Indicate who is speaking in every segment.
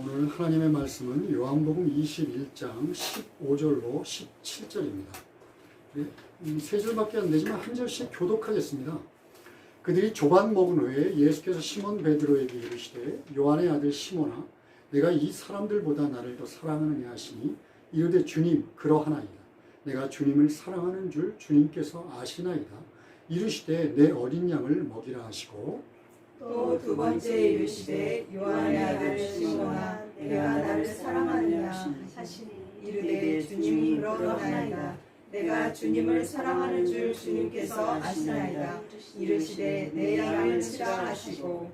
Speaker 1: 오늘 하나님의 말씀은 요한복음 21장 15절로 17절입니다. 세 줄밖에 안 되지만 한 절씩 교독하겠습니다. 그들이 조반 먹은 후에 예수께서 시몬 베드로에게 이르시되 요한의 아들 시몬아 내가 이 사람들보다 나를 더 사랑하느냐 하시니 이르되 주님 그러하나이다. 내가 주님을 사랑하는 줄 주님께서 아시나이다. 이르시되 내 어린 양을 먹이라 하시고
Speaker 2: 또 두 번째 이르시되 요한의 아들 시몬아 내가 나를 사랑하느냐 하시니 이르되 주님 그러하나이다. 내가 주님을 사랑하는 줄 주님께서 아시나이다. 이르시되 내 양을 치라 하시고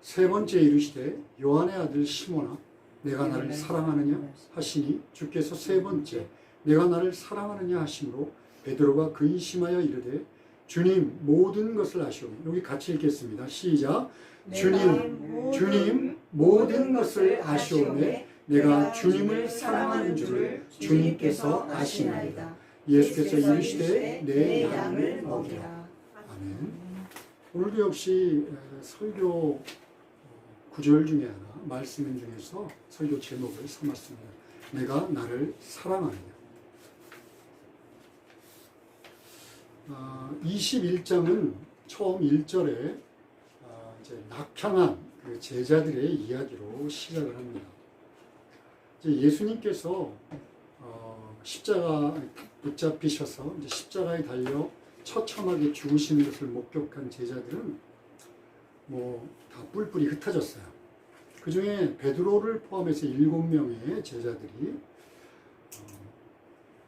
Speaker 1: 세 번째 이르시되 요한의 아들 시몬아 내가 나를 사랑하느냐 하시니 주께서 세 번째 내가 나를 사랑하느냐 하심으로 베드로가 근심하여 이르되 주님 모든 것을 아시오니 여기 같이 읽겠습니다. 시작. 주님 모든 것을 아시오매 내가 주님을 사랑하는 줄 주님께서 아시나이다. 예수께서 이르시되 내 양을 먹이라. 아멘. 오늘도 역시 설교 구절 중에 하나 말씀 중에서 설교 제목을 삼았습니다. 내가 나를 사랑하느냐. 21장은 처음 1절에 이제 낙향한 그 제자들의 이야기로 시작을 합니다. 이제 예수님께서 십자가 붙잡히셔서 이제 십자가에 달려 처참하게 죽으시는 것을 목격한 제자들은 뭐 다 뿔뿔이 흩어졌어요. 그 중에 베드로를 포함해서 7명의 제자들이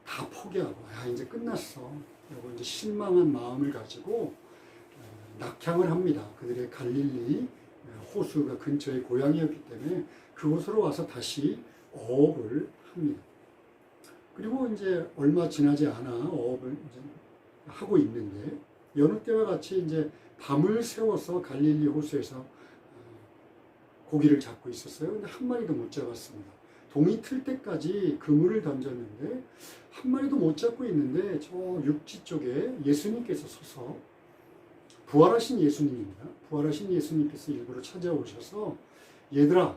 Speaker 1: 다 포기하고 이제 끝났어. 그리고 이제 실망한 마음을 가지고 낙향을 합니다. 그들의 갈릴리 호수가 근처의 고향이었기 때문에 그곳으로 와서 다시 어업을 합니다. 그리고 이제 얼마 지나지 않아 어업을 이제 하고 있는데 여느 때와 같이 이제 밤을 새워서 갈릴리 호수에서 고기를 잡고 있었어요. 근데 한 마리도 못 잡았습니다. 동이 틀 때까지 그물을 던졌는데 한 마리도 못 잡고 있는데 저 육지 쪽에 예수님께서 서서 부활하신 예수님입니다. 부활하신 예수님께서 일부러 찾아오셔서 얘들아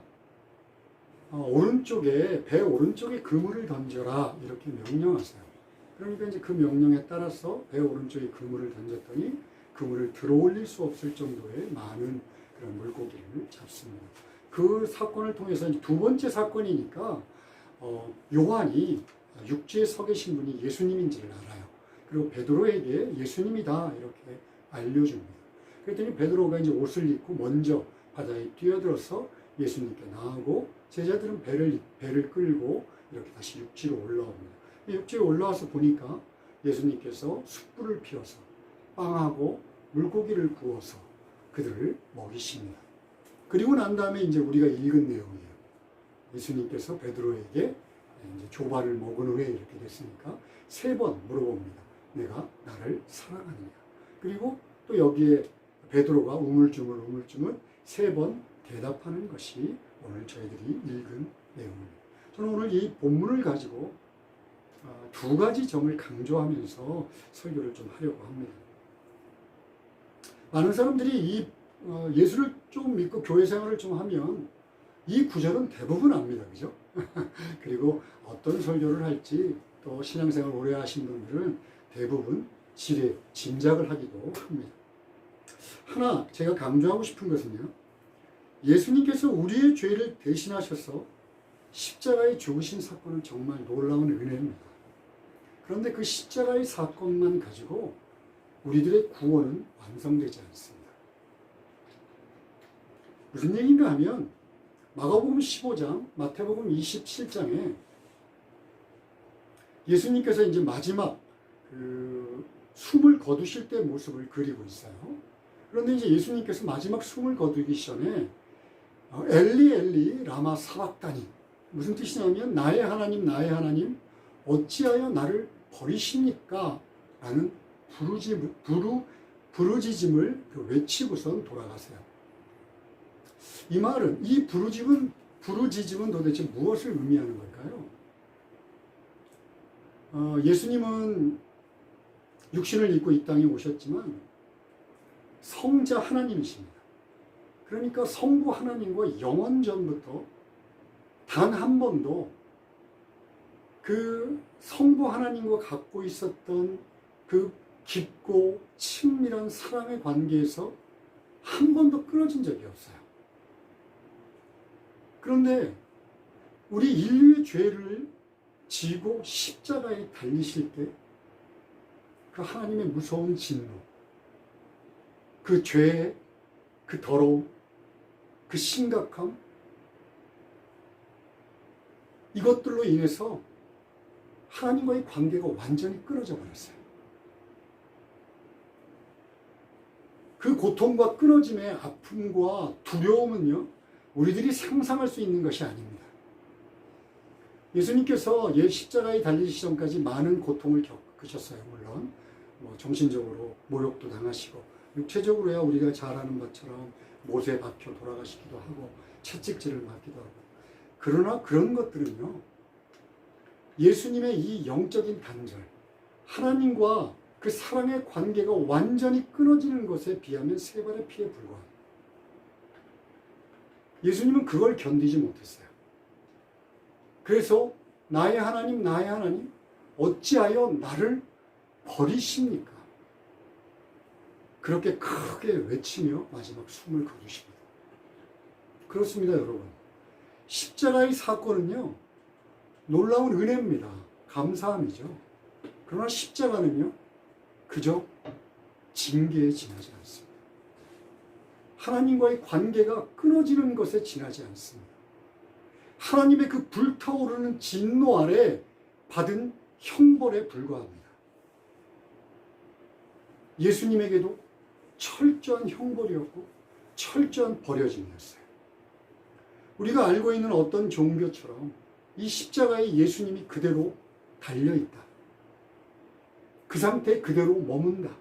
Speaker 1: 오른쪽에 배 오른쪽에 그물을 던져라 이렇게 명령하세요. 그러니까 이제 그 명령에 따라서 배 오른쪽에 그물을 던졌더니 그물을 들어올릴 수 없을 정도의 많은 그런 물고기를 잡습니다. 그 사건을 통해서 이제 두 번째 사건이니까 요한이 육지에 서 계신 분이 예수님인지를 알아요. 그리고 베드로에게 예수님이다 이렇게 알려줍니다. 그랬더니 베드로가 이제 옷을 입고 먼저 바다에 뛰어들어서 예수님께 나아가고 제자들은 배를 끌고 이렇게 다시 육지로 올라옵니다. 육지로 올라와서 보니까 예수님께서 숯불을 피워서 빵하고 물고기를 구워서 그들을 먹이십니다. 그리고 난 다음에 이제 우리가 읽은 내용이에요. 예수님께서 베드로에게 이제 조반을 먹은 후에 이렇게 됐으니까 3번 물어봅니다. 내가 나를 사랑하느냐. 그리고 또 여기에 베드로가 우물쭈물 3번 대답하는 것이 오늘 저희들이 읽은 내용입니다. 저는 오늘 이 본문을 가지고 두 가지 점을 강조하면서 설교를 좀 하려고 합니다. 많은 사람들이 이 예수를 좀 믿고 교회 생활을 좀 하면 이 구절은 대부분 압니다. 그죠? 그리고 어떤 설교를 할지 또 신앙생활 오래 하신 분들은 대부분 짐작을 하기도 합니다. 하나 제가 강조하고 싶은 것은요. 예수님께서 우리의 죄를 대신하셔서 십자가에 죽으신 사건은 정말 놀라운 은혜입니다. 그런데 그 십자가의 사건만 가지고 우리들의 구원은 완성되지 않습니다. 무슨 얘기인가 하면 마가복음 15장, 마태복음 27장에 예수님께서 이제 마지막 숨을 거두실 때 모습을 그리고 있어요. 그런데 이제 예수님께서 마지막 숨을 거두기 전에 엘리 엘리 라마 사박다니 무슨 뜻이냐면 나의 하나님 어찌하여 나를 버리십니까? 라는 부르짖음을 외치고선 돌아가세요. 이 말은 이 부르짖음은 도대체 무엇을 의미하는 걸까요? 예수님은 육신을 입고 이 땅에 오셨지만 성자 하나님이십니다. 그러니까 성부 하나님과 영원전부터 단 한 번도 그 성부 하나님과 갖고 있었던 그 깊고 친밀한 사랑의 관계에서 한 번도 끊어진 적이 없어요. 그런데 우리 인류의 죄를 지고 십자가에 달리실 때 그 하나님의 무서운 진노, 그 죄의 그 더러움, 그 심각함, 이것들로 인해서 하나님과의 관계가 완전히 끊어져 버렸어요. 그 고통과 끊어짐의 아픔과 두려움은요, 우리들이 상상할 수 있는 것이 아닙니다. 예수님께서 십자가에 달리시기 전까지 많은 고통을 겪으셨어요. 물론 정신적으로 모욕도 당하시고, 육체적으로야 우리가 잘 아는 것처럼 못에 박혀 돌아가시기도 하고 채찍질을 맞기도 하고. 그러나 그런 것들은요, 예수님의 이 영적인 단절, 하나님과 그 사랑의 관계가 완전히 끊어지는 것에 비하면 세 발의 피에 불과합니다. 예수님은 그걸 견디지 못했어요. 그래서 나의 하나님, 나의 하나님, 어찌하여 나를 버리십니까? 그렇게 크게 외치며 마지막 숨을 거두십니다. 그렇습니다, 여러분. 십자가의 사건은요, 놀라운 은혜입니다. 감사함이죠. 그러나 십자가는요, 그저 징계에 지나지 않습니다. 하나님과의 관계가 끊어지는 것에 지나지 않습니다. 하나님의 그 불타오르는 진노 아래 받은 형벌에 불과합니다. 예수님에게도 철저한 형벌이었고 철저한 버려짐이었어요. 우리가 알고 있는 어떤 종교처럼 이 십자가에 예수님이 그대로 달려있다. 그 상태에 그대로 머문다.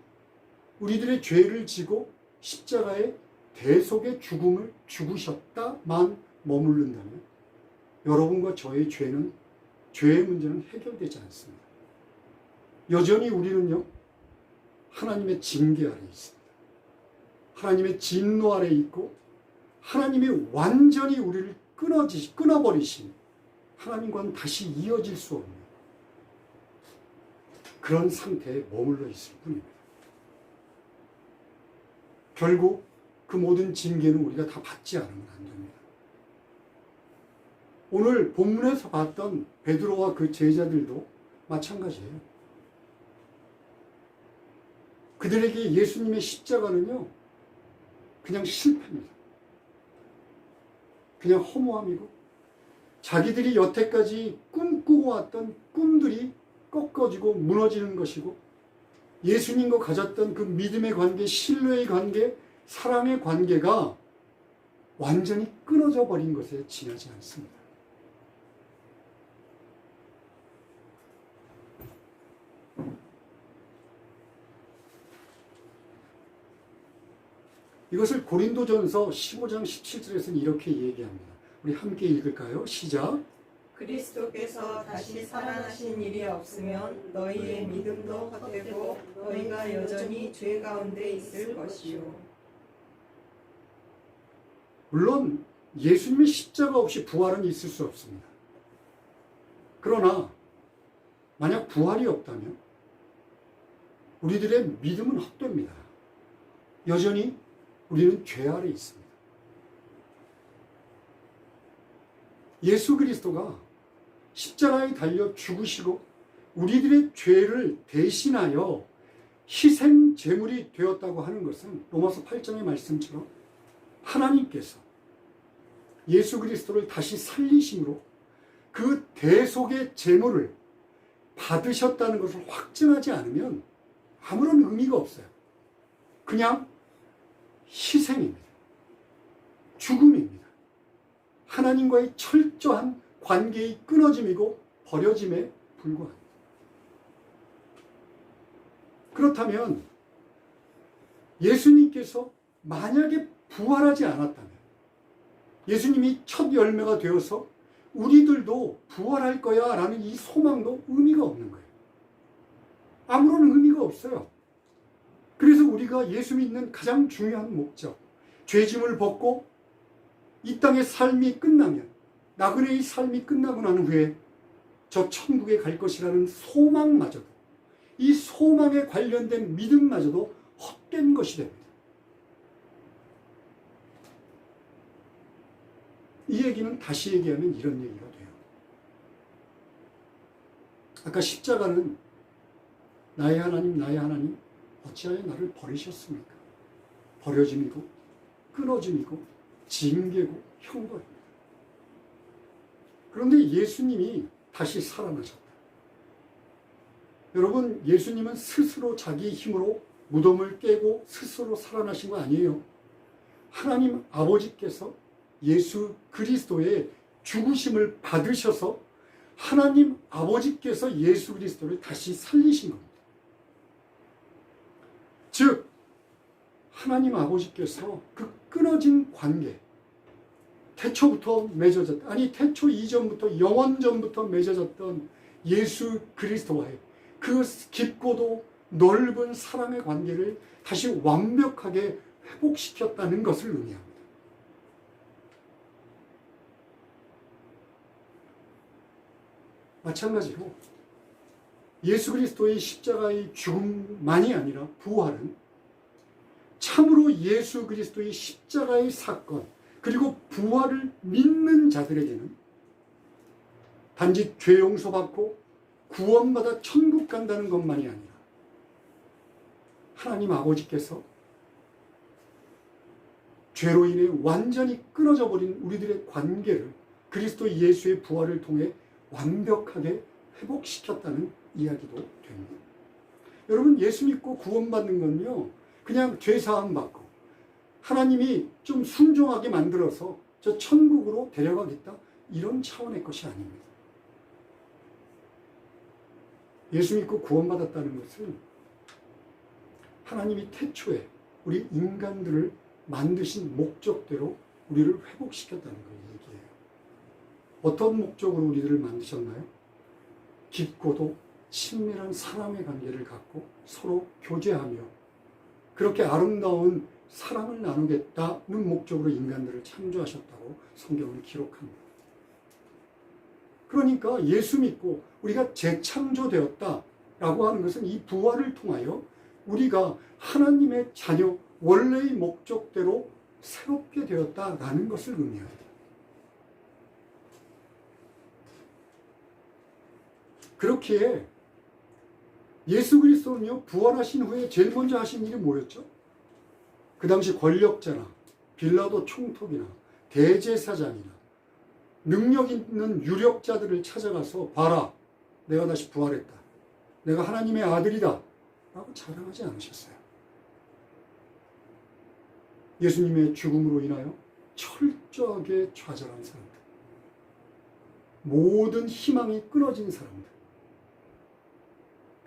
Speaker 1: 우리들의 죄를 지고 십자가에 대속의 죽음을 죽으셨다만 머무른다면 여러분과 저의 죄의 문제는 해결되지 않습니다. 여전히 우리는요, 하나님의 징계 아래 있습니다. 하나님의 진노 아래 있고 하나님이 완전히 우리를 끊어버리신, 하나님과는 다시 이어질 수 없는 그런 상태에 머물러 있을 뿐입니다. 결국 그 모든 징계는 우리가 다 받지 않으면 안 됩니다. 오늘 본문에서 봤던 베드로와 그 제자들도 마찬가지예요. 그들에게 예수님의 십자가는요, 그냥 실패입니다. 그냥 허무함이고 자기들이 여태까지 꿈꾸고 왔던 꿈들이 꺾어지고 무너지는 것이고, 예수님과 가졌던 그 믿음의 관계, 신뢰의 관계, 사랑의 관계가 완전히 끊어져 버린 것에 지나지 않습니다. 이것을 고린도전서 15장 17절에서는 이렇게 얘기합니다. 우리 함께 읽을까요? 시작.
Speaker 2: 그리스도께서 다시 살아나신 일이 없으면 너희의 믿음도 헛되고 너희가 여전히 죄 가운데 있을 것이요.
Speaker 1: 물론 예수님의 십자가 없이 부활은 있을 수 없습니다. 그러나 만약 부활이 없다면 우리들의 믿음은 헛됩니다. 여전히 우리는 죄 아래 있습니다. 예수 그리스도가 십자가에 달려 죽으시고 우리들의 죄를 대신하여 희생 제물이 되었다고 하는 것은 로마서 8장의 말씀처럼 하나님께서 예수 그리스도를 다시 살리심으로 그 대속의 제물을 받으셨다는 것을 확증하지 않으면 아무런 의미가 없어요. 그냥 희생입니다. 죽음입니다. 하나님과의 철저한 관계의 끊어짐이고 버려짐에 불과합니다. 그렇다면 예수님께서 만약에 부활하지 않았다면, 예수님이 첫 열매가 되어서 우리들도 부활할 거야 라는 이 소망도 의미가 없는 거예요. 아무런 의미가 없어요. 그래서 우리가 예수 믿는 가장 중요한 목적, 죄짐을 벗고 이 땅의 삶이 끝나면 나그네의 삶이 끝나고 난 후에 저 천국에 갈 것이라는 소망마저도, 이 소망에 관련된 믿음마저도 헛된 것이 됩니다. 이 얘기는 다시 얘기하면 이런 얘기가 돼요. 아까 십자가는 나의 하나님, 나의 하나님, 어찌하여 나를 버리셨습니까? 버려짐이고 끊어짐이고 징계고 형벌입니다. 그런데 예수님이 다시 살아나셨다. 여러분, 예수님은 스스로 자기 힘으로 무덤을 깨고 스스로 살아나신 거 아니에요. 하나님 아버지께서 예수 그리스도의 죽으심을 받으셔서 하나님 아버지께서 예수 그리스도를 다시 살리신 겁니다. 즉 하나님 아버지께서 그 끊어진 관계, 태초부터 맺어졌다, 아니 태초 이전부터 영원전부터 맺어졌던 예수 그리스도와의 그 깊고도 넓은 사랑의 관계를 다시 완벽하게 회복시켰다는 것을 의미합니다. 마찬가지로 예수 그리스도의 십자가의 죽음만이 아니라 부활은 참으로 예수 그리스도의 십자가의 사건 그리고 부활을 믿는 자들에게는 단지 죄 용서받고 구원받아 천국 간다는 것만이 아니라 하나님 아버지께서 죄로 인해 완전히 끊어져 버린 우리들의 관계를 그리스도 예수의 부활을 통해 완벽하게 회복시켰다는 이야기도 됩니다. 여러분, 예수 믿고 구원받는 건요, 그냥 죄사함 받고 하나님이 좀 순종하게 만들어서 저 천국으로 데려가겠다, 이런 차원의 것이 아닙니다. 예수 믿고 구원받았다는 것은 하나님이 태초에 우리 인간들을 만드신 목적대로 우리를 회복시켰다는 얘기예요. 어떤 목적으로 우리들을 만드셨나요? 깊고도 친밀한 사람의 관계를 갖고 서로 교제하며 그렇게 아름다운 사랑을 나누겠다는 목적으로 인간들을 창조하셨다고 성경은 기록합니다. 그러니까 예수 믿고 우리가 재창조되었다라고 하는 것은 이 부활을 통하여 우리가 하나님의 자녀, 원래의 목적대로 새롭게 되었다라는 것을 의미합니다. 그렇기에 예수 그리스도는요, 부활하신 후에 제일 먼저 하신 일이 뭐였죠? 그 당시 권력자나 빌라도 총독이나 대제사장이나 능력 있는 유력자들을 찾아가서 봐라, 내가 다시 부활했다, 내가 하나님의 아들이다 라고 자랑하지 않으셨어요. 예수님의 죽음으로 인하여 철저하게 좌절한 사람들, 모든 희망이 끊어진 사람들,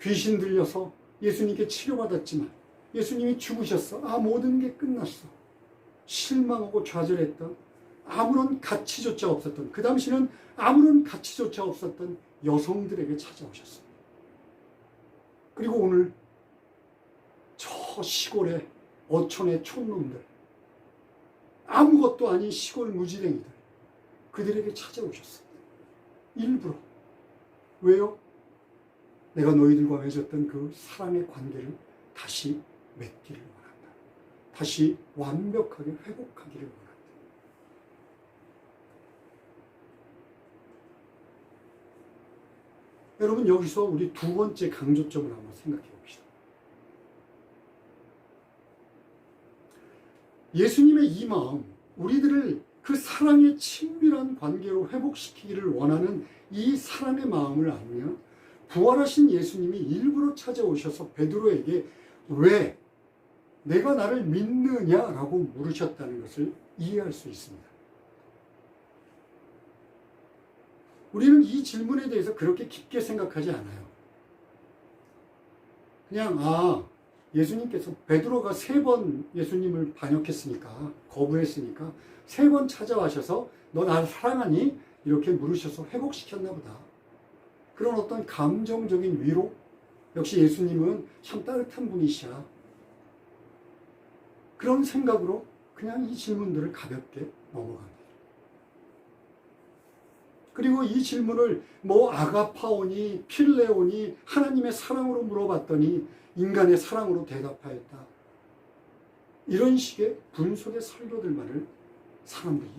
Speaker 1: 귀신 들려서 예수님께 치료받았지만 예수님이 죽으셨어, 모든 게 끝났어, 실망하고 좌절했던, 아무런 가치조차 없었던, 그 당시는 아무런 가치조차 없었던 여성들에게 찾아오셨습니다. 그리고 오늘 저 시골의 어촌의 촌놈들, 아무것도 아닌 시골 무지랭이들, 그들에게 찾아오셨습니다. 일부러. 왜요? 내가 너희들과 맺었던 그 사랑의 관계를 다시 맺기를 원한다. 다시 완벽하게 회복하기를 원한다. 여러분, 여기서 우리 두 번째 강조점을 한번 생각해 봅시다. 예수님의 이 마음, 우리들을 그 사랑의 친밀한 관계로 회복시키기를 원하는 이 사랑의 마음을 알면 부활하신 예수님이 일부러 찾아오셔서 베드로에게 왜 내가 나를 믿느냐라고 물으셨다는 것을 이해할 수 있습니다. 우리는 이 질문에 대해서 그렇게 깊게 생각하지 않아요. 그냥 예수님께서 베드로가 3번 예수님을 반역했으니까, 거부했으니까 3번 찾아와셔서 너 나를 사랑하니? 이렇게 물으셔서 회복시켰나 보다. 그런 어떤 감정적인 위로, 역시 예수님은 참 따뜻한 분이시야, 그런 생각으로 그냥 이 질문들을 가볍게 넘어갑니다. 그리고 이 질문을 뭐 아가파오니 필레오니 하나님의 사랑으로 물어봤더니 인간의 사랑으로 대답하였다. 이런 식의 분석의 설교들만을 사람들이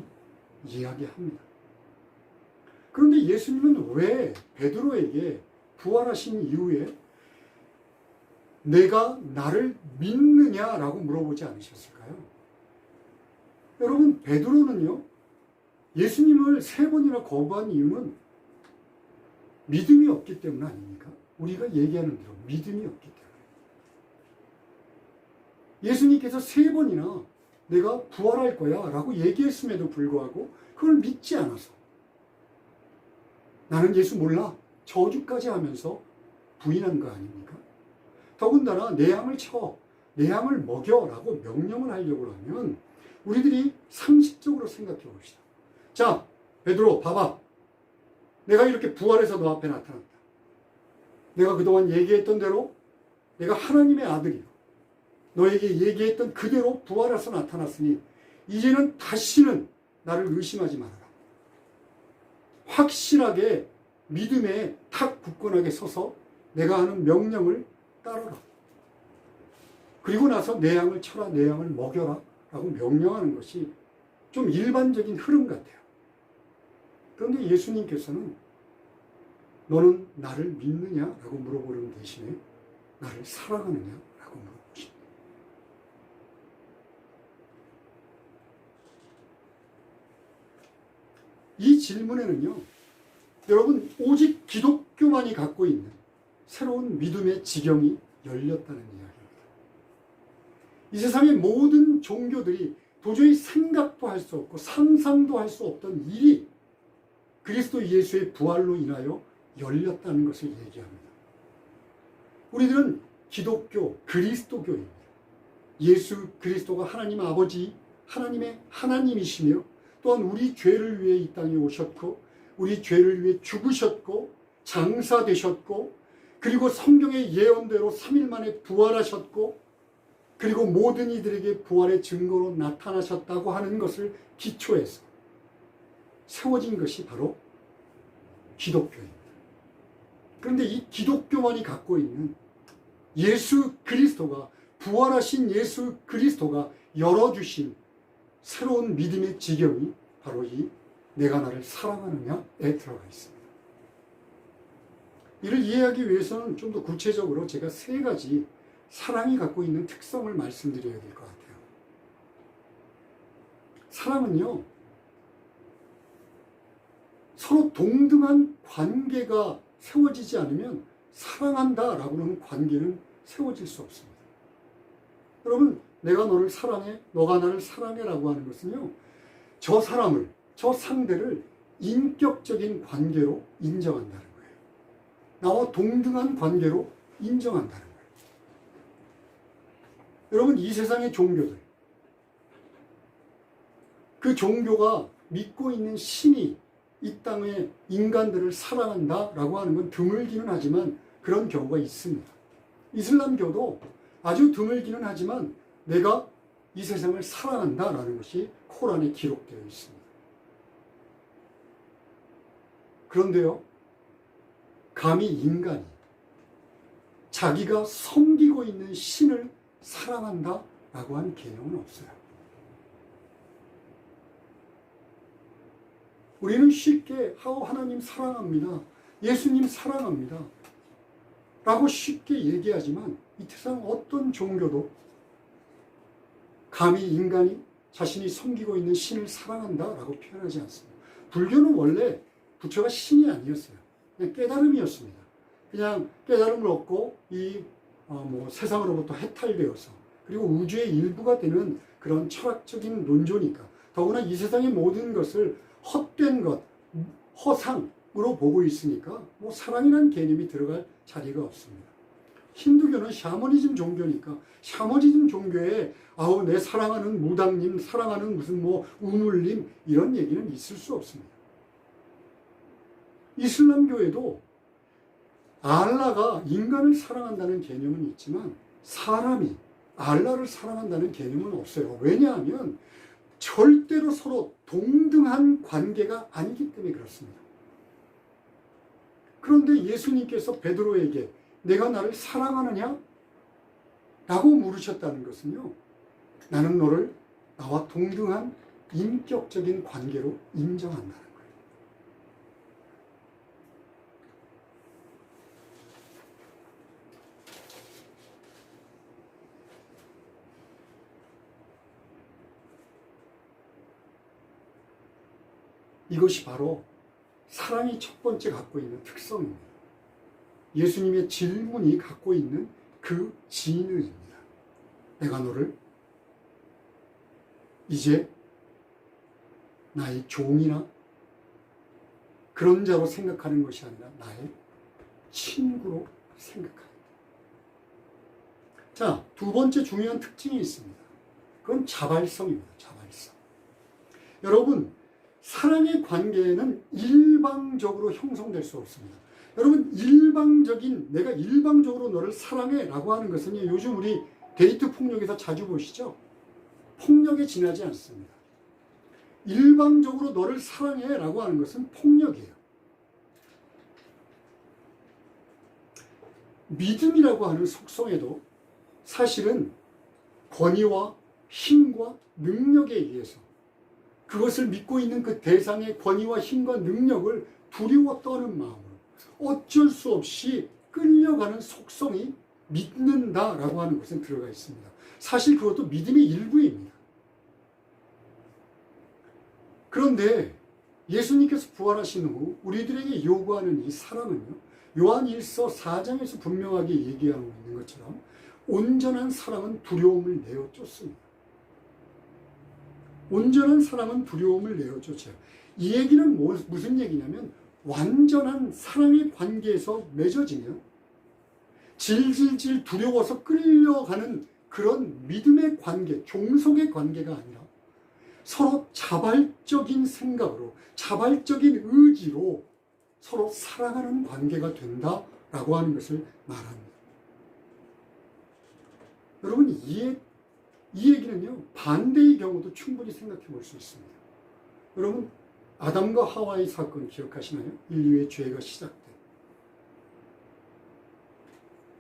Speaker 1: 이야기합니다. 그런데 예수님은 왜 베드로에게 부활하신 이후에 내가 나를 믿느냐라고 물어보지 않으셨을까요? 여러분, 베드로는요, 예수님을 3번이나 거부한 이유는 믿음이 없기 때문 아닙니까? 우리가 얘기하는 대로 믿음이 없기 때문에. 예수님께서 3번이나 내가 부활할 거야 라고 얘기했음에도 불구하고 그걸 믿지 않아서 나는 예수 몰라 저주까지 하면서 부인한 거 아닙니까? 더군다나 내 양을 쳐, 내 양을 먹여 라고 명령을 하려고 하면 우리들이 상식적으로 생각해 봅시다. 자, 베드로 봐봐. 내가 이렇게 부활해서 너 앞에 나타났다. 내가 그동안 얘기했던 대로 내가 하나님의 아들이고 너에게 얘기했던 그대로 부활해서 나타났으니 이제는 다시는 나를 의심하지 말아라. 확실하게 믿음에 탁 굳건하게 서서 내가 하는 명령을 따르라. 그리고 나서 내 양을 쳐라, 내 양을 먹여라 라고 명령하는 것이 좀 일반적인 흐름 같아요. 그런데 예수님께서는 너는 나를 믿느냐라고 물어보는 대신에 나를 사랑하느냐라고 물어보십니다. 이 질문에는요, 여러분, 오직 기독교만이 갖고 있는 새로운 믿음의 지경이 열렸다는 이야기입니다. 이 세상의 모든 종교들이 도저히 생각도 할 수 없고 상상도 할 수 없던 일이 그리스도 예수의 부활로 인하여 열렸다는 것을 얘기합니다. 우리들은 기독교, 그리스도교입니다. 예수 그리스도가 하나님 아버지, 하나님의 하나님이시며 또한 우리 죄를 위해 이 땅에 오셨고 우리 죄를 위해 죽으셨고 장사되셨고 그리고 성경의 예언대로 3일 만에 부활하셨고 그리고 모든 이들에게 부활의 증거로 나타나셨다고 하는 것을 기초해서 세워진 것이 바로 기독교입니다. 그런데 이 기독교만이 갖고 있는 예수 그리스도가, 부활하신 예수 그리스도가 열어주신 새로운 믿음의 지경이 바로 이 내가 나를 사랑하느냐에 들어가 있습니다. 이를 이해하기 위해서는 좀 더 구체적으로 제가 3가지 사랑이 갖고 있는 특성을 말씀드려야 될 것 같아요. 사랑은요, 서로 동등한 관계가 세워지지 않으면 사랑한다라고 하는 관계는 세워질 수 없습니다. 여러분, 내가 너를 사랑해, 너가 나를 사랑해라고 하는 것은요, 저 사람을, 저 상대를 인격적인 관계로 인정한다는 거예요. 나와 동등한 관계로 인정한다는 거예요. 여러분, 이 세상의 종교들, 그 종교가 믿고 있는 신이 이 땅의 인간들을 사랑한다라고 하는 건 드물기는 하지만 그런 경우가 있습니다. 이슬람교도 아주 드물기는 하지만 내가 이 세상을 사랑한다라는 것이 코란에 기록되어 있습니다. 그런데요, 감히 인간이 자기가 섬기고 있는 신을 사랑한다라고 하는 개념은 없어요. 우리는 쉽게 하나님 사랑합니다, 예수님 사랑합니다 라고 쉽게 얘기하지만 이 세상 어떤 종교도 감히 인간이 자신이 섬기고 있는 신을 사랑한다라고 표현하지 않습니다. 불교는 원래 부처가 신이 아니었어요. 그냥 깨달음이었습니다. 그냥 깨달음을 얻고 이 세상으로부터 해탈되어서 그리고 우주의 일부가 되는 그런 철학적인 논조니까, 더구나 이 세상의 모든 것을 헛된 것, 허상으로 보고 있으니까 사랑이라는 개념이 들어갈 자리가 없습니다. 힌두교는 샤머니즘 종교니까 샤머니즘 종교에 내 사랑하는 무당님, 사랑하는 무슨 우물님 이런 얘기는 있을 수 없습니다. 이슬람교에도 알라가 인간을 사랑한다는 개념은 있지만 사람이 알라를 사랑한다는 개념은 없어요. 왜냐하면 절대로 서로 동등한 관계가 아니기 때문에 그렇습니다. 그런데 예수님께서 베드로에게 내가 나를 사랑하느냐? 라고 물으셨다는 것은요, 나는 너를 나와 동등한 인격적인 관계로 인정한다는 거예요. 이것이 바로 사랑이 첫 번째 갖고 있는 특성입니다. 예수님의 질문이 갖고 있는 그 진의입니다. 내가 너를 이제 나의 종이나 그런 자로 생각하는 것이 아니라 나의 친구로 생각합니다. 자, 두 번째 중요한 특징이 있습니다. 그건 자발성입니다. 자발성. 여러분, 사랑의 관계는 일방적으로 형성될 수 없습니다. 여러분, 내가 일방적으로 너를 사랑해 라고 하는 것은 요즘 우리 데이트 폭력에서 자주 보시죠? 폭력에 지나지 않습니다. 일방적으로 너를 사랑해 라고 하는 것은 폭력이에요. 믿음이라고 하는 속성에도 사실은 권위와 힘과 능력에 의해서 그것을 믿고 있는 그 대상의 권위와 힘과 능력을 두려워 떠는 마음으로 어쩔 수 없이 끌려가는 속성이 믿는다라고 하는 것은 들어가 있습니다. 사실 그것도 믿음의 일부입니다. 그런데 예수님께서 부활하신 후 우리들에게 요구하는 이 사랑은요, 요한 1서 4장에서 분명하게 얘기하고 있는 것처럼 온전한 사랑은 두려움을 내어 쫓습니다. 온전한 사랑은 두려움을 내어 쫓아요. 이 얘기는 무슨 얘기냐면 완전한 사랑의 관계에서 맺어지면 질질질 두려워서 끌려가는 그런 믿음의 관계, 종속의 관계가 아니라 서로 자발적인 생각으로, 자발적인 의지로 서로 사랑하는 관계가 된다라고 하는 것을 말합니다. 여러분, 이 얘기는요, 반대의 경우도 충분히 생각해 볼 수 있습니다. 여러분, 아담과 하와의 사건 기억하시나요? 인류의 죄가 시작된.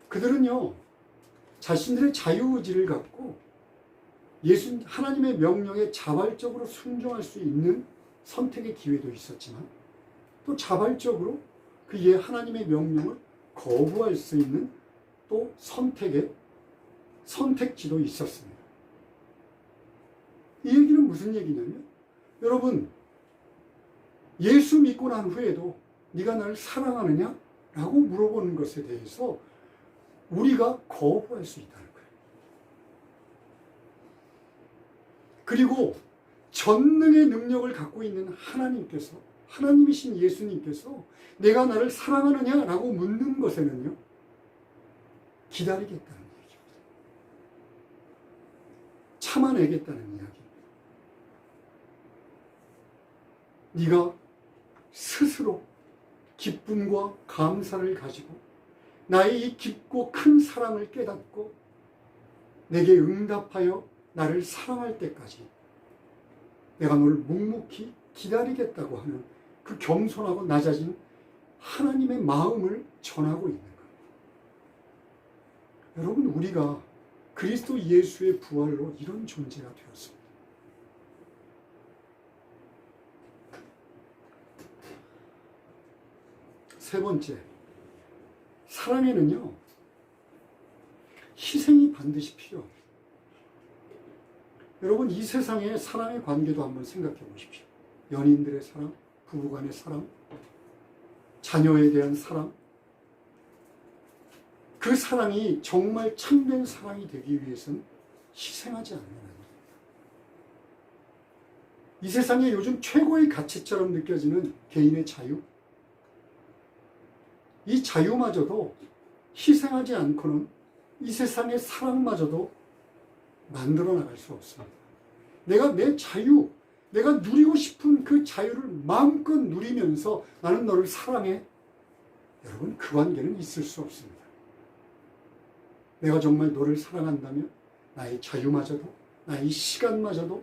Speaker 1: 그들은요, 자신들의 자유의지를 갖고 하나님의 명령에 자발적으로 순종할 수 있는 선택의 기회도 있었지만 또 자발적으로 그 하나님의 명령을 거부할 수 있는 또 선택지도 있었습니다. 이 얘기는 무슨 얘기냐면, 여러분, 예수 믿고 난 후에도 네가 나를 사랑하느냐? 라고 물어보는 것에 대해서 우리가 거부할 수 있다는 거예요. 그리고 전능의 능력을 갖고 있는 하나님이신 예수님께서 내가 나를 사랑하느냐? 라고 묻는 것에는요, 기다리겠다는 얘기입니다. 참아내겠다는 이야기입니다. 네가 스스로 기쁨과 감사를 가지고 나의 이 깊고 큰 사랑을 깨닫고 내게 응답하여 나를 사랑할 때까지 내가 너를 묵묵히 기다리겠다고 하는 그 겸손하고 낮아진 하나님의 마음을 전하고 있는 겁니다. 여러분, 우리가 그리스도 예수의 부활로 이런 존재가 되었습니다. 세 번째, 사랑에는요, 희생이 반드시 필요합니다. 여러분, 이 세상의 사랑의 관계도 한번 생각해 보십시오. 연인들의 사랑, 부부간의 사랑, 자녀에 대한 사랑. 그 사랑이 정말 참된 사랑이 되기 위해서는 희생하지 않는 겁니다. 이 세상에 요즘 최고의 가치처럼 느껴지는 개인의 자유, 이 자유마저도 희생하지 않고는 이 세상의 사랑마저도 만들어 나갈 수 없습니다. 내가 내 자유, 내가 누리고 싶은 그 자유를 마음껏 누리면서 나는 너를 사랑해. 여러분, 그 관계는 있을 수 없습니다. 내가 정말 너를 사랑한다면 나의 자유마저도, 나의 시간마저도,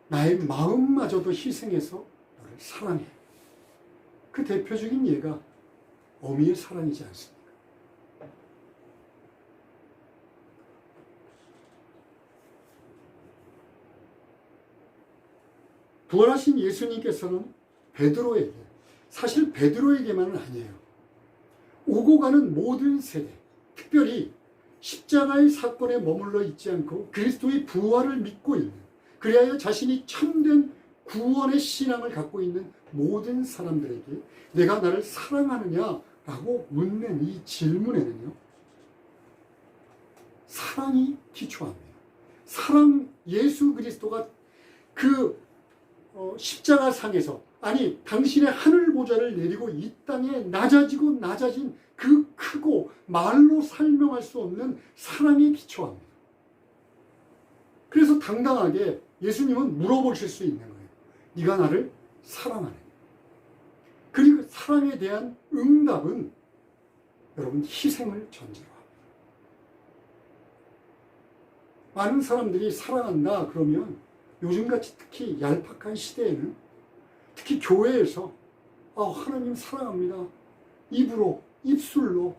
Speaker 1: 나의 마음마저도 희생해서 너를 사랑해. 그 대표적인 예가 어미의 사랑이지 않습니까? 부활하신 예수님께서는 베드로에게, 사실 베드로에게만은 아니에요. 오고 가는 모든 세대, 특별히 십자가의 사건에 머물러 있지 않고 그리스도의 부활을 믿고 있는, 그리하여 자신이 참된 구원의 신앙을 갖고 있는 모든 사람들에게 내가 나를 사랑하느냐라고 묻는 이 질문에는요, 사랑이 기초합니다. 사랑, 예수 그리스도가 그 십자가 상에서, 아니 당신의 하늘 보좌를 내리고 이 땅에 낮아지고 낮아진 그 크고 말로 설명할 수 없는 사랑에 기초합니다. 그래서 당당하게 예수님은 물어보실 수 있는 거예요. 네가 나를 사랑하느냐? 그리고 사랑에 대한 응답은 여러분 희생을 전제로 합니다. 많은 사람들이 사랑한다 그러면 요즘같이 특히 얄팍한 시대에는, 특히 교회에서 하나님 사랑합니다, 입으로, 입술로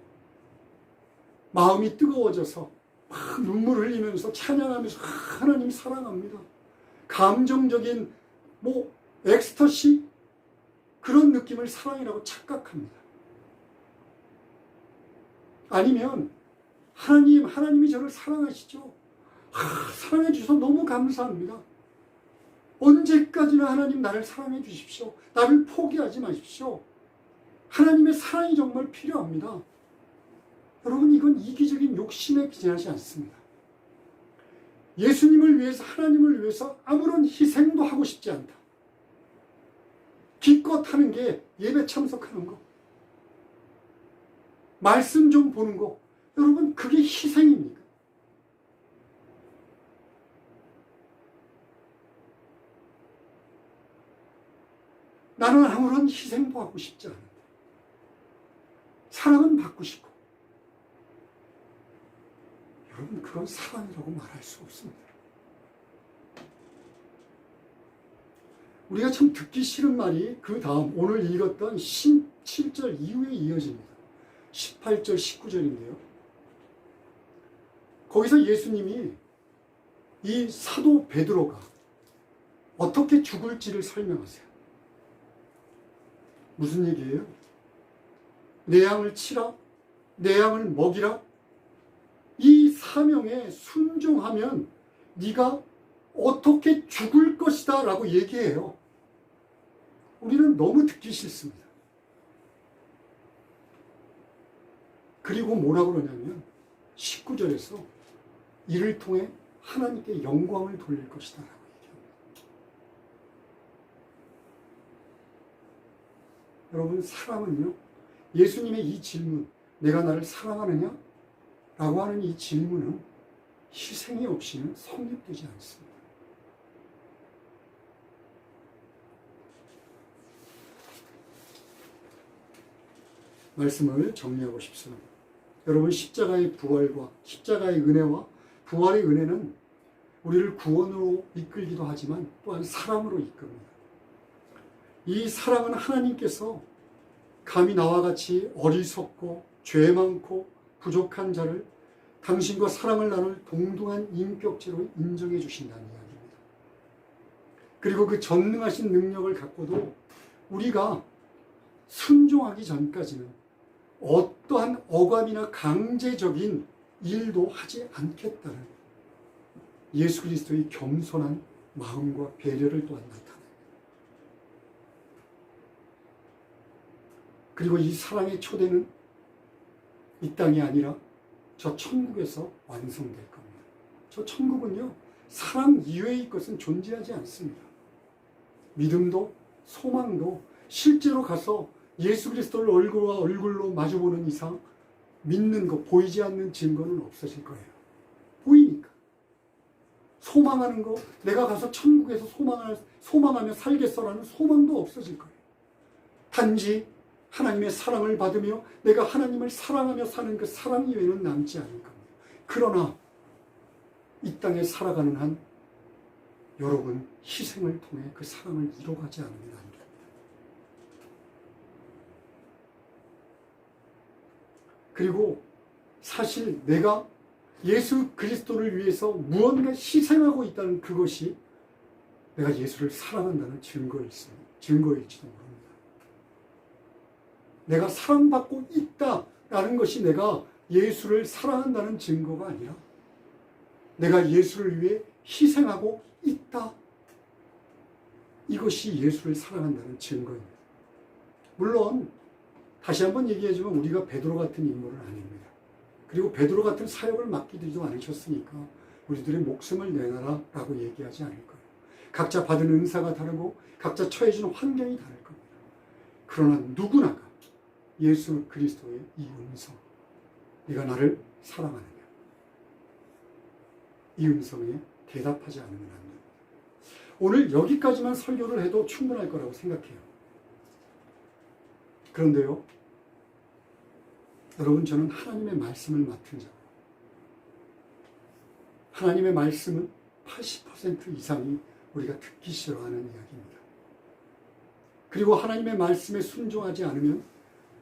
Speaker 1: 마음이 뜨거워져서 막 눈물 흘리면서 찬양하면서 하나님 사랑합니다, 감정적인 엑스터시, 그런 느낌을 사랑이라고 착각합니다. 아니면 하나님이 저를 사랑하시죠, 사랑해 주셔서 너무 감사합니다, 언제까지나 하나님 나를 사랑해 주십시오, 나를 포기하지 마십시오, 하나님의 사랑이 정말 필요합니다. 여러분, 이건 이기적인 욕심에 기인하지 않습니다. 예수님을 위해서, 하나님을 위해서 아무런 희생도 하고 싶지 않다. 기껏 하는 게 예배 참석하는 거, 말씀 좀 보는 거, 여러분 그게 희생입니까? 나는 아무런 희생도 하고 싶지 않은데 사랑은 받고 싶고, 여러분 그건 사랑이라고 말할 수 없습니다. 우리가 참 듣기 싫은 말이 그 다음 오늘 읽었던 17절 이후에 이어집니다. 18절, 19절인데요. 거기서 예수님이 이 사도 베드로가 어떻게 죽을지를 설명하세요. 무슨 얘기예요? 내 양을 치라, 내 양을 먹이라, 이 사명에 순종하면 네가 어떻게 죽을 것이다 라고 얘기해요. 우리는 너무 듣기 싫습니다. 그리고 뭐라고 그러냐면 19절에서 이를 통해 하나님께 영광을 돌릴 것이다 라고 얘기합니다. 여러분, 사랑은요, 예수님의 이 질문, 내가 나를 사랑하느냐? 라고 하는 이 질문은 희생이 없이는 성립되지 않습니다. 말씀을 정리하고 싶습니다. 여러분, 십자가의 부활과 십자가의 은혜와 부활의 은혜는 우리를 구원으로 이끌기도 하지만 또한 사랑으로 이끕니다. 이 사랑은 하나님께서 감히 나와 같이 어리석고 죄 많고 부족한 자를 당신과 사랑을 나눌 동등한 인격체로 인정해 주신다는 이야기입니다. 그리고 그 전능하신 능력을 갖고도 우리가 순종하기 전까지는 어떠한 억압이나 강제적인 일도 하지 않겠다는 예수 그리스도의 겸손한 마음과 배려를 또한 나타냅니다. 그리고 이 사랑의 초대는 이 땅이 아니라 저 천국에서 완성될 겁니다. 저 천국은요, 사랑 이외의 것은 존재하지 않습니다. 믿음도 소망도 실제로 가서 예수 그리스도를 얼굴과 얼굴로 마주보는 이상 믿는 것, 보이지 않는 증거는 없어질 거예요. 보이니까. 소망하는 거, 내가 가서 천국에서 소망하며 살겠어라는 소망도 없어질 거예요. 단지 하나님의 사랑을 받으며 내가 하나님을 사랑하며 사는 그 사랑 이외에는 남지 않을 겁니다. 그러나 이 땅에 살아가는 한 여러분, 희생을 통해 그 사랑을 이뤄가지 않으면 안 됩니다. 그리고 사실 내가 예수 그리스도를 위해서 무언가 희생하고 있다는 그것이 내가 예수를 사랑한다는 증거일지도 모릅니다. 내가 사랑받고 있다라는 것이 내가 예수를 사랑한다는 증거가 아니라 내가 예수를 위해 희생하고 있다. 이것이 예수를 사랑한다는 증거입니다. 물론 다시 한번 얘기하지만 우리가 베드로 같은 인물은 아닙니다. 그리고 베드로 같은 사역을 맡기지도 않으셨으니까 우리들의 목숨을 내놔라 라고 얘기하지 않을 거예요. 각자 받은 은사가 다르고 각자 처해진 환경이 다를 겁니다. 그러나 누구나가 예수 그리스도의 이 음성, 네가 나를 사랑하느냐, 이 음성에 대답하지 않으면 안 됩니다. 오늘 여기까지만 설교를 해도 충분할 거라고 생각해요. 그런데요, 여러분, 저는 하나님의 말씀을 맡은 자고, 하나님의 말씀은 80% 이상이 우리가 듣기 싫어하는 이야기입니다. 그리고 하나님의 말씀에 순종하지 않으면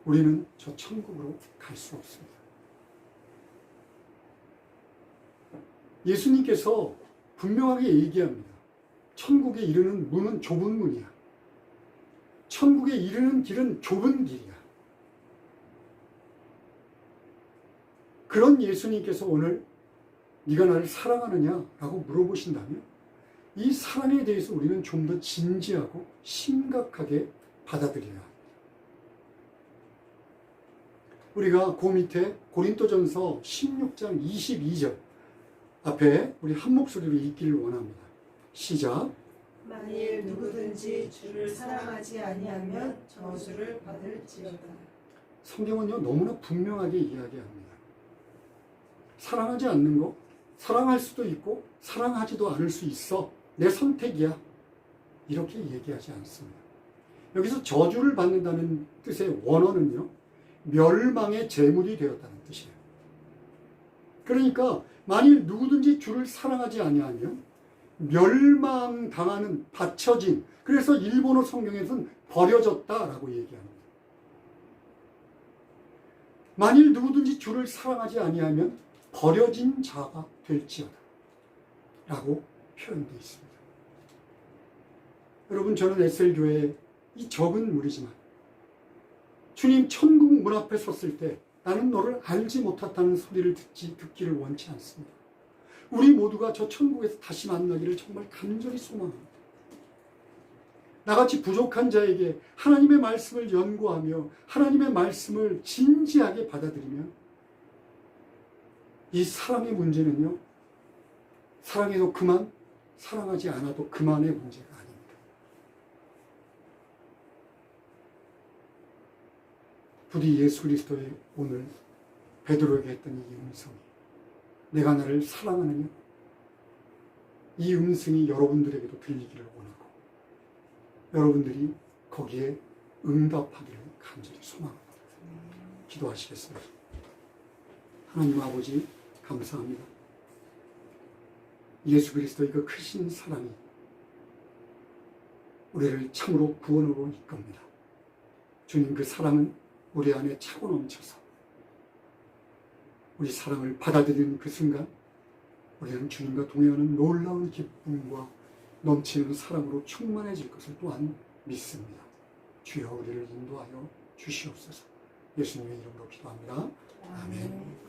Speaker 1: 우리는 저 천국으로 갈 수 없습니다. 예수님께서 분명하게 얘기합니다. 천국에 이르는 문은 좁은 문이야. 천국에 이르는 길은 좁은 길이야. 그런 예수님께서 오늘 네가 나를 사랑하느냐라고 물어보신다면 이 사랑에 대해서 우리는 좀 더 진지하고 심각하게 받아들여야 합니다. 우리가 그 밑에 고린도전서 16장 22절 앞에 우리 한 목소리로 읽기를 원합니다. 시작.
Speaker 2: 만일 누구든지 주를 사랑하지 아니하면 저주를 받을지어다.
Speaker 1: 성경은요, 너무나 분명하게 이야기합니다. 사랑하지 않는 거, 사랑할 수도 있고 사랑하지도 않을 수 있어. 내 선택이야. 이렇게 얘기하지 않습니다. 여기서 저주를 받는다는 뜻의 원어는요, 멸망의 제물이 되었다는 뜻이에요. 그러니까 만일 누구든지 주를 사랑하지 아니하면 멸망당하는, 받쳐진, 그래서 일본어 성경에서는 버려졌다라고 얘기합니다. 만일 누구든지 주를 사랑하지 아니하면 버려진 자가 될지어다 라고 표현되어 있습니다. 여러분, 저는 에셀교회의 이 적은 무리지만 주님 천국 문 앞에 섰을 때 나는 너를 알지 못했다는 소리를 듣기를 원치 않습니다. 우리 모두가 저 천국에서 다시 만나기를 정말 간절히 소망합니다. 나같이 부족한 자에게 하나님의 말씀을 연구하며 하나님의 말씀을 진지하게 받아들이면 이 사랑의 문제는요, 사랑해도 그만, 사랑하지 않아도 그만의 문제가 아닙니다. 부디 예수 그리스도의 오늘 베드로에게 했던 이 음성이 내가 나를 사랑하느냐, 이 음성이 여러분들에게도 들리기를 원하고 여러분들이 거기에 응답하기를 간절히 소망합니다. 기도하시겠습니다. 하나님 아버지, 감사합니다. 예수 그리스도의 그 크신 사랑이 우리를 참으로 구원으로 이끕니다. 주님, 그 사랑은 우리 안에 차고 넘쳐서 우리 사랑을 받아들이는 그 순간 우리는 주님과 동행하는 놀라운 기쁨과 넘치는 사랑으로 충만해질 것을 또한 믿습니다. 주여, 우리를 인도하여 주시옵소서. 예수님의 이름으로 기도합니다. 아멘.